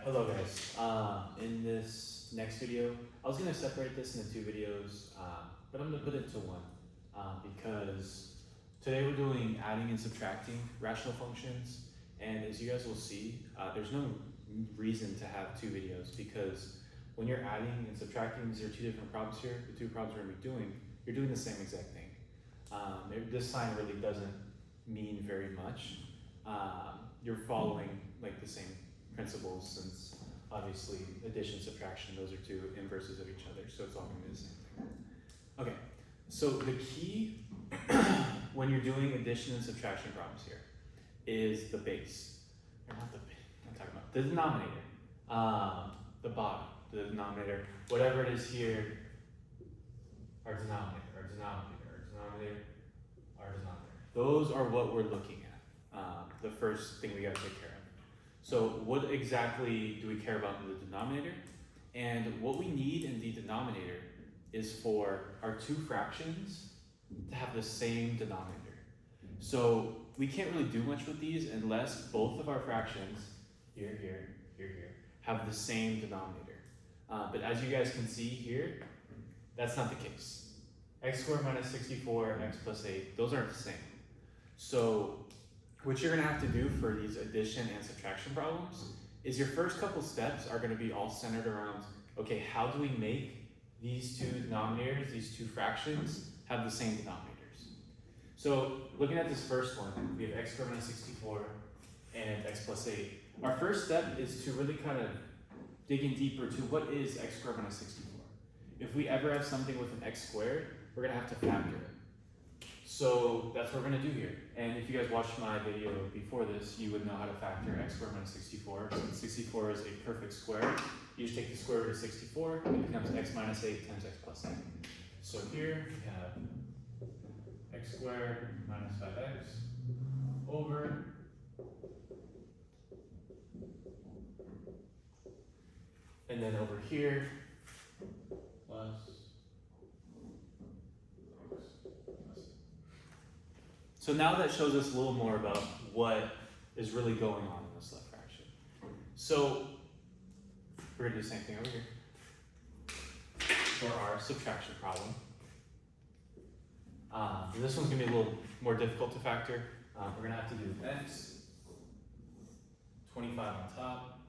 Hello guys. In this next video, I was going to separate this into two videos, but I'm going to put it into one because today we're doing adding and subtracting rational functions, and as you guys will see, there's no reason to have two videos because when you're adding and subtracting, these are two different problems here. The two problems we're going to be doing, you're doing the same exact thing. This sign really doesn't mean very much. You're following like the same principles, since obviously addition, subtraction, those are two inverses of each other, so it's all going to be the same thing. Okay, so the key when you're doing addition and subtraction problems here is the base, or not the base, I'm talking about the denominator, the bottom, the denominator, whatever it is here, our denominator, our denominator, our denominator, our denominator. Those are what we're looking at. The first thing we got to take care of. So what exactly do we care about in the denominator? And what we need in the denominator is for our two fractions to have the same denominator. So we can't really do much with these unless both of our fractions, here, here, here, here, have the same denominator. But as you guys can see here, that's not the case. X squared minus 64, x plus 8, those aren't the same. So what you're gonna have to do for these addition and subtraction problems is your first couple steps are gonna be all centered around, okay, how do we make these two denominators, these two fractions, have the same denominators? So looking at this first one, we have x squared minus 64 and x plus 8. Our first step is to really kind of dig in deeper to what is x squared minus 64. If we ever have something with an x squared, we're gonna have to factor it. So that's what we're going to do here. And if you guys watched my video before this, you would know how to factor x squared minus 64. Since 64 is a perfect square, you just take the square root of 64, and it becomes x minus 8 times x plus 8. So here we have x squared minus 5x over and then over here plus So now that shows us a little more about what is really going on in this left fraction. So we're gonna do the same thing over here for our subtraction problem. This one's gonna be a little more difficult to factor. We're gonna have to do x, 25 on top,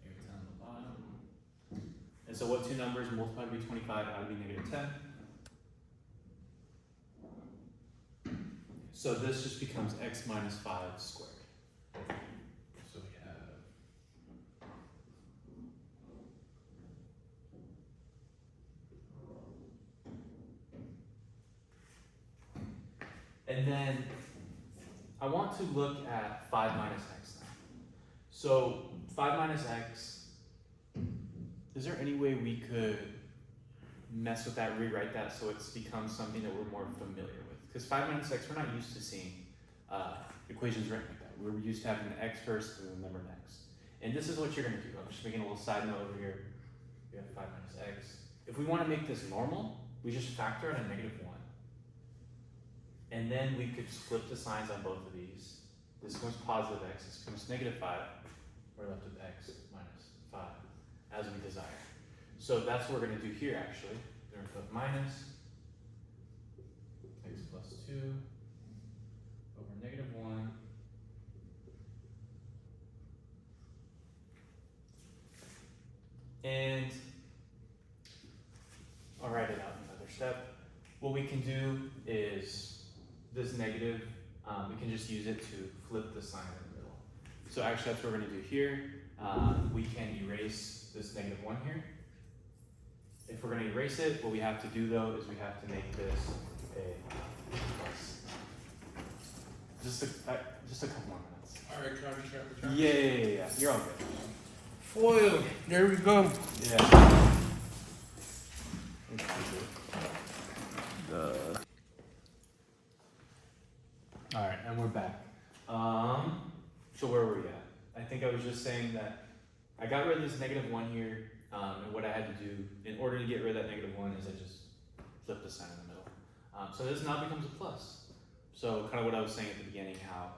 negative 10 on the bottom. And so what two numbers multiplied by 25 out would be negative 10? So this just becomes x minus 5 squared. So we have and then I want to look at 5 minus x now. So 5 minus x, is there any way we could mess with that, rewrite that so it's become something that we're more familiar with? Because 5 minus x, we're not used to seeing equations written like that. We're used to having the x first and the number next. And this is what you're going to do. I'm just making a little side note over here. We have 5 minus x. If we want to make this normal, we just factor out a negative 1. And then we could flip the signs on both of these. This becomes positive x, this becomes negative 5. We're left with x minus 5 as we desire. So that's what we're going to do here actually. We're going to put minus x plus 2 over negative 1 and I'll write it out in another step. What we can do is this negative, we can just use it to flip the sign in the middle. So actually that's what we're going to do here. We can erase this negative 1 here. If we're going to erase it, what we have to do though is we have to make this a plus. Just a couple more minutes. All right, try. Yeah. You're all good. Foil. There we go. Yeah. All right, and we're back. So where were we at? I think I was just saying that I got rid of this negative 1 here, and what I had to do in order to get rid of that negative 1 is I just flip the sign in the middle. So this now becomes a plus. So kind of what I was saying at the beginning, how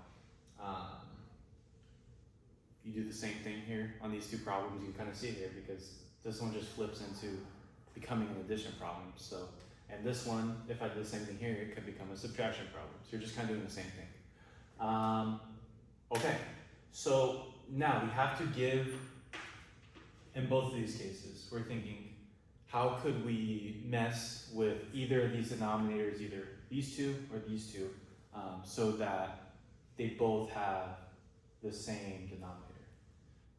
you do the same thing here on these two problems, you can kind of see it here because this one just flips into becoming an addition problem. So, and this one, if I did the same thing here, it could become a subtraction problem. So you're just kind of doing the same thing. Okay, so now we have to give, in both of these cases, we're thinking, how could we mess with either of these denominators, either these two or these two, so that they both have the same denominator.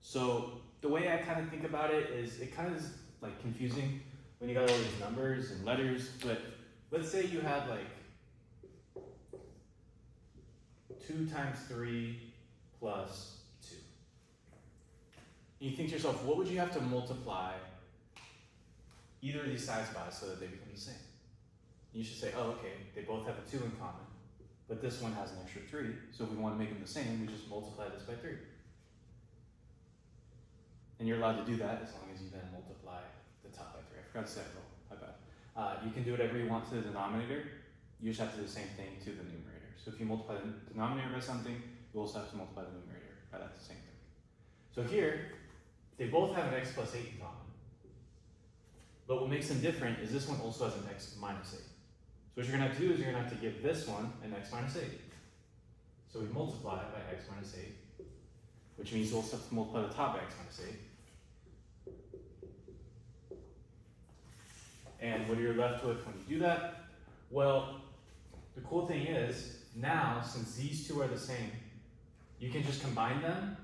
So the way I kind of think about it is, it kind of is like confusing when you got all these numbers and letters, but let's say you had like 2 times 3 plus 2. And you think to yourself, what would you have to multiply either of these sides by so that they become the same? You should say, oh, okay, they both have a 2 in common, but this one has an extra 3, so if we want to make them the same, we just multiply this by 3. And you're allowed to do that as long as you then multiply the top by 3. I forgot to say that rule, my bad. You can do whatever you want to the denominator, you just have to do the same thing to the numerator. So if you multiply the denominator by something, you also have to multiply the numerator by that same thing. So here, they both have an x plus 8 in common. But what makes them different is this one also has an x minus 8. So what you're going to have to do is you're going to have to give this one an x minus 8. So we multiply it by x minus 8, which means we'll also have to multiply the top by x minus 8. And what are you left with when you do that? Well, the cool thing is, now, since these two are the same, you can just combine them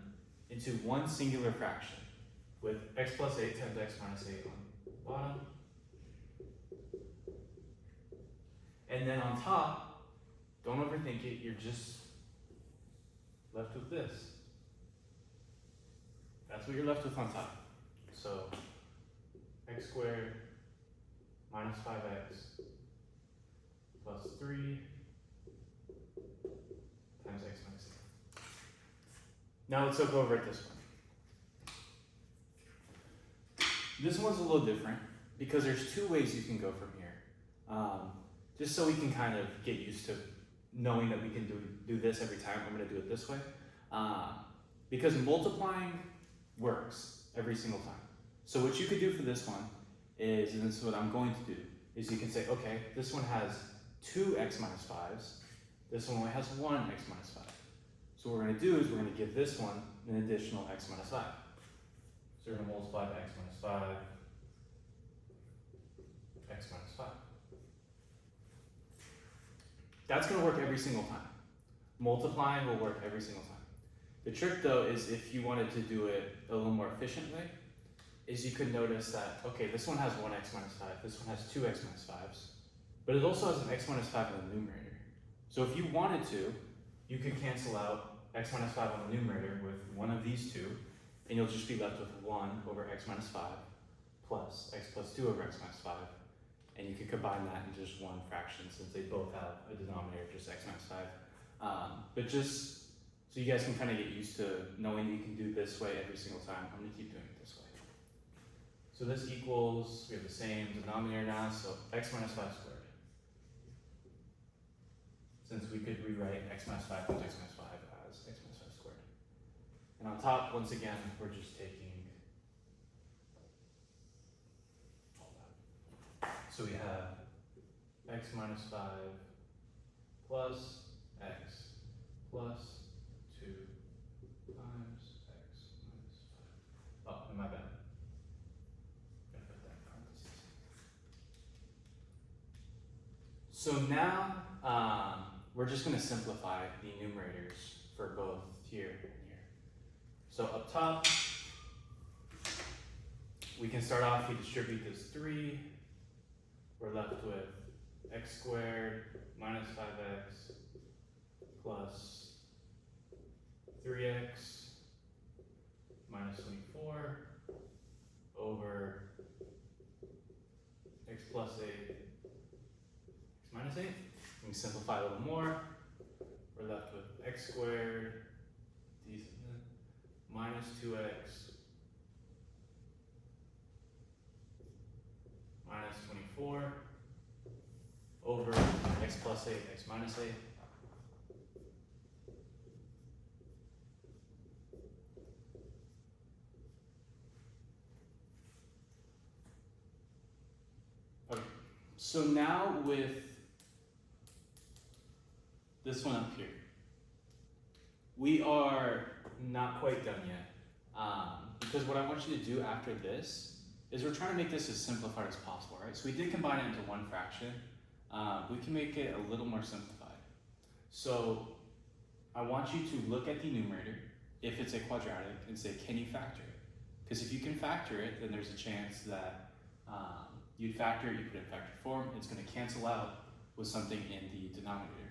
into one singular fraction with x plus 8 times x minus 8 on the bottom. And then on top, don't overthink it, you're just left with this. That's what you're left with on top. So, x squared minus 5x plus 3 times x minus 8. Now let's look over at this one. This one's a little different because there's 2 ways you can go from here. Just so we can kind of get used to knowing that we can do this every time, I'm going to do it this way. Because multiplying works every single time. So what you could do for this one is, and this is what I'm going to do, is you can say, okay, this one has 2 x minus 5s, this one only has 1 x minus 5. So what we're going to do is we're going to give this one an additional x minus 5. So we're going to multiply by x minus 5, x minus 5. That's going to work every single time. Multiplying will work every single time. The trick though is if you wanted to do it a little more efficiently, is you could notice that, okay, this one has 1 x minus 5, this one has 2 x minus 5s, but it also has an x minus 5 in the numerator. So if you wanted to, you could cancel out x minus 5 on the numerator with one of these two, and you'll just be left with 1 over x minus 5 plus x plus 2 over x minus 5, and you could combine that in just one fraction since they both have a denominator, just x minus 5. But just so you guys can kind of get used to knowing you can do this way every single time, I'm going to keep doing it this way. So this equals, we have the same denominator now, so x minus 5 squared. Since we could rewrite x minus 5 times x minus 5 as x minus 5 squared. And on top, once again, we're just taking all that. So we have x minus 5 plus x plus 2 times x minus 5. Oh, my bad. Gotta put that in parentheses. So now, we're just going to simplify the numerators for both here and here. So up top, we can start off, we distribute this 3. We're left with x squared minus 5x plus 3x minus 24 over x plus 8, x minus 8. We can simplify a little more. We're left with x squared minus 2x minus 24 over x plus 8, x minus 8. So now with this one up here, we are not quite done yet. Because what I want you to do after this is we're trying to make this as simplified as possible, right? So we did combine it into one fraction. We can make it a little more simplified. So I want you to look at the numerator, if it's a quadratic, and say, can you factor it? Because if you can factor it, then there's a chance that you'd factor it, you put it in factor form, it's going to cancel out with something in the denominator.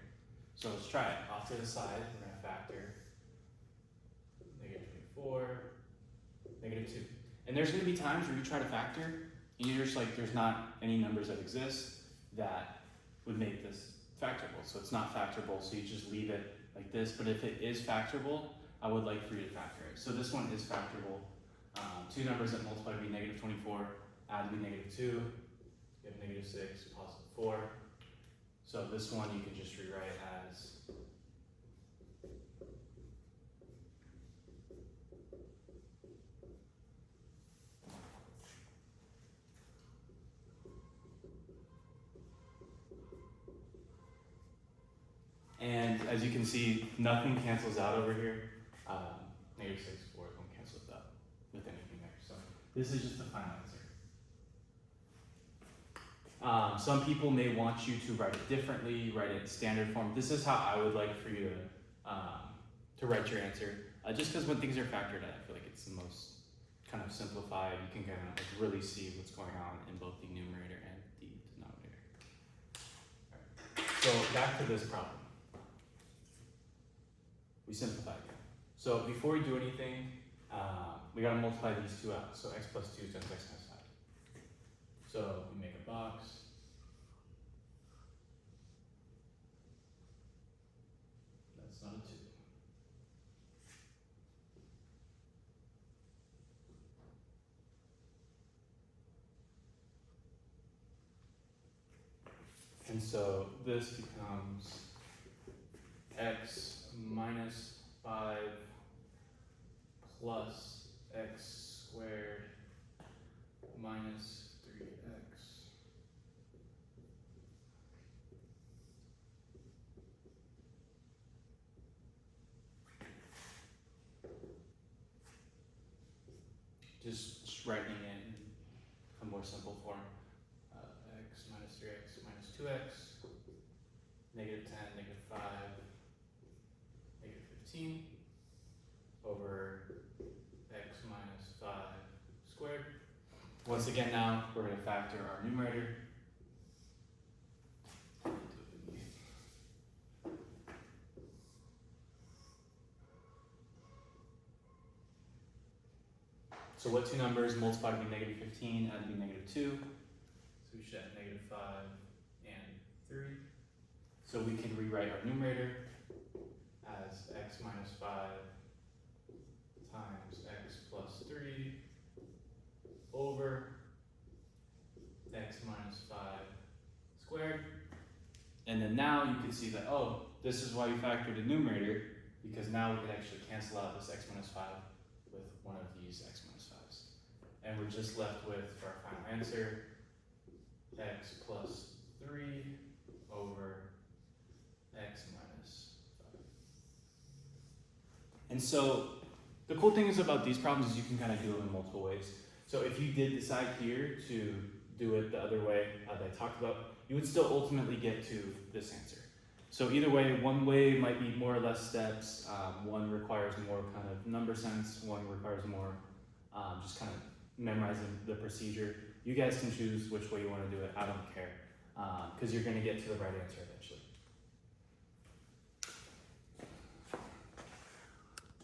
So let's try it. Off to the side, we're going to factor negative 24, negative 2. And there's going to be times where you try to factor, and you're just like, there's not any numbers that exist that would make this factorable. So it's not factorable, so you just leave it like this. But if it is factorable, I would like for you to factor it. So this one is factorable. Two numbers that multiply would be negative 24, add would be negative 2, you have negative 6, positive 4. So this one you can just rewrite as and as you can see, nothing cancels out over here. Negative 6, 4 won't cancel it out with anything there. So this is just the final answer. Some people may want you to write it differently, write it in standard form. This is how I would like for you to write your answer. Just because when things are factored out, I feel like it's the most kind of simplified. You can kind of like really see what's going on in both the numerator and the denominator. All right. So back to this problem. We simplified it. So before we do anything, we gotta multiply these two out. So x plus 2 times x minus 5. So we make a box. That's not a 2. And so this becomes x minus 5 plus x squared minus 3x. Just writing it in a more simple form. X minus 3x minus 2x, negative 10, negative 5, negative 15, over x minus 5 squared. Once again now, we're going to factor our numerator. So what two numbers multiply to be negative 15, add to be negative 2. So we should have negative 5 and 3. So we can rewrite our numerator as x minus 5 times x plus 3 over x minus 5 squared. And then now you can see that, oh, this is why you factored the numerator, because now we can actually cancel out this x minus 5 with one of these x minus 5s. And we're just left with, for our final answer, x plus 3 over x minus 5. And so the cool thing is about these problems is you can kind of do them in multiple ways. So if you did decide here to do it the other way that I talked about, you would still ultimately get to this answer. So either way, one way might be more or less steps, one requires more kind of number sense, one requires more just kind of memorizing the procedure. You guys can choose which way you want to do it, I don't care, because you're going to get to the right answer eventually.